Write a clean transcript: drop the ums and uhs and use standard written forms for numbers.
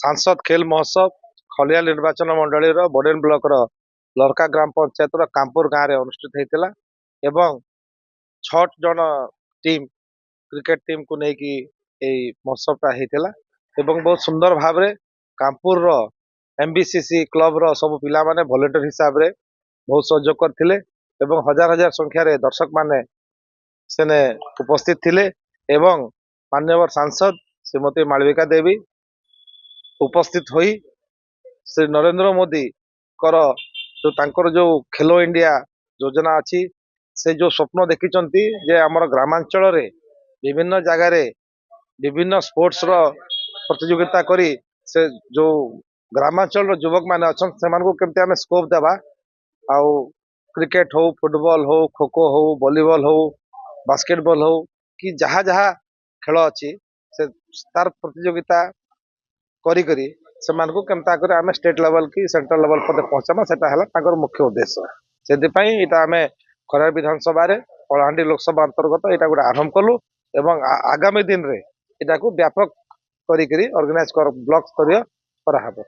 सांसद खेल महोत्सव खलिया निर्वाचन मंडली बोडेन ब्लॉक लरका ग्राम पंचायत कामपुर गाँव में अनुष्ठित होता एवं 6 जन टीम क्रिकेट टीम को लेकिन महोत्सवटा होता एवं बहुत सुंदर भाव में कामपुर एमबीसीसी क्लब सब पिला माने वॉलंटियर हिसाब से बहुत सहयोग करते हजार हजार संख्यार दर्शक माने सेने उपस्थित थिले एवं माननीय सांसद श्रीमती मालविका देवी उपस्थित होई श्री नरेंद्र मोदी कर जो खेलो इंडिया योजना अच्छी से जो स्वप्न देखी जे आमर ग्रामांचल रे विभिन्न जगार विभिन्न स्पोर्ट्स रो प्रतियोगिता करी से जो ग्रामांचल युवक मैंने अच्छा से केमती आम स्कोप देवा आउ क्रिकेट हो फुटबॉल हो खो खो हो वॉलीबॉल हो बास्केटबॉल हो कि जहाँ जहाँ खेल अच्छी से तार प्रतियोगिता करी करी से केमता कर आम स्टेट लेवल की सेंट्रल लेवल पर पहुंचामा से मुख्य उद्देश्य से आम खरार विधानसभा कलाहांडी लोकसभा अंतर्गत यहाँ गोटे आरंभ कलु एवं आगामी दिन रे इटा को व्यापक करी ऑर्गेनाइज कर ब्लॉक स्तरीय करा हबो।